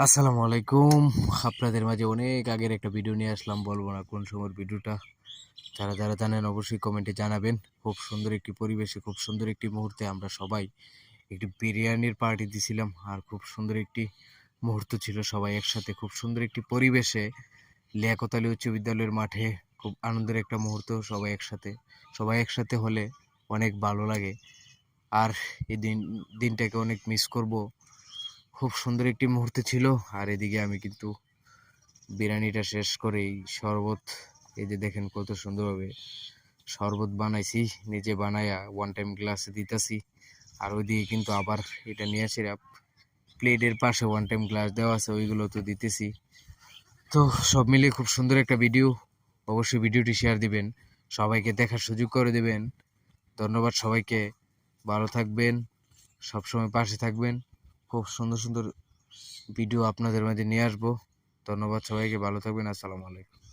আসসালামু আলাইকুম। আপনাদের মাঝে অনেক আগের একটা ভিডিও নিয়ে আসলাম, বলবো না কোন সময়ের ভিডিওটা। যারা যারা জানেন অবশ্যই কমেন্টে জানাবেন। খুব সুন্দর একটি পরিবেশে, খুব সুন্দর একটি মুহূর্তে আমরা সবাই একটি বিরিয়ানির পার্টি দিছিলাম। আর খুব সুন্দর একটি মুহূর্ত ছিল, সবাই একসাথে খুব সুন্দর একটি পরিবেশে লিয়াকত আলী উচ্চ বিদ্যালয়ের মাঠে। খুব আনন্দের একটা মুহূর্ত, সবাই একসাথে হলে অনেক ভালো লাগে। আর এই দিনটাকে অনেক মিস করব। খুব সুন্দর একটি মুহূর্ত ছিল। আর এদিকে আমি কিন্তু বিরিয়ানিটা শেষ করেই শরবত, এই যে দেখেন কত সুন্দরভাবে শরবত বানাইছি, নিজে বানায়া ওয়ান টাইম গ্লাসে দিতেছি। আর ওইদিকে কিন্তু আবার এটা নিয়ে আসি প্লেটের পাশে ওয়ান টাইম গ্লাস দেওয়া আছে, ওইগুলো তো দিতেছি। তো সব মিলিয়ে খুব সুন্দর একটা ভিডিও। অবশ্যই ভিডিওটি শেয়ার দিবেন, সবাইকে দেখার সুযোগ করে দেবেন। ধন্যবাদ সবাইকে। ভালো থাকবেন, সবসময় পাশে থাকবেন। খুব সুন্দর সুন্দর ভিডিও আপনাদের মাঝে নিয়ে আসবো। ধন্যবাদ সবাইকে, ভালো থাকবেন। আসসালামু আলাইকুম।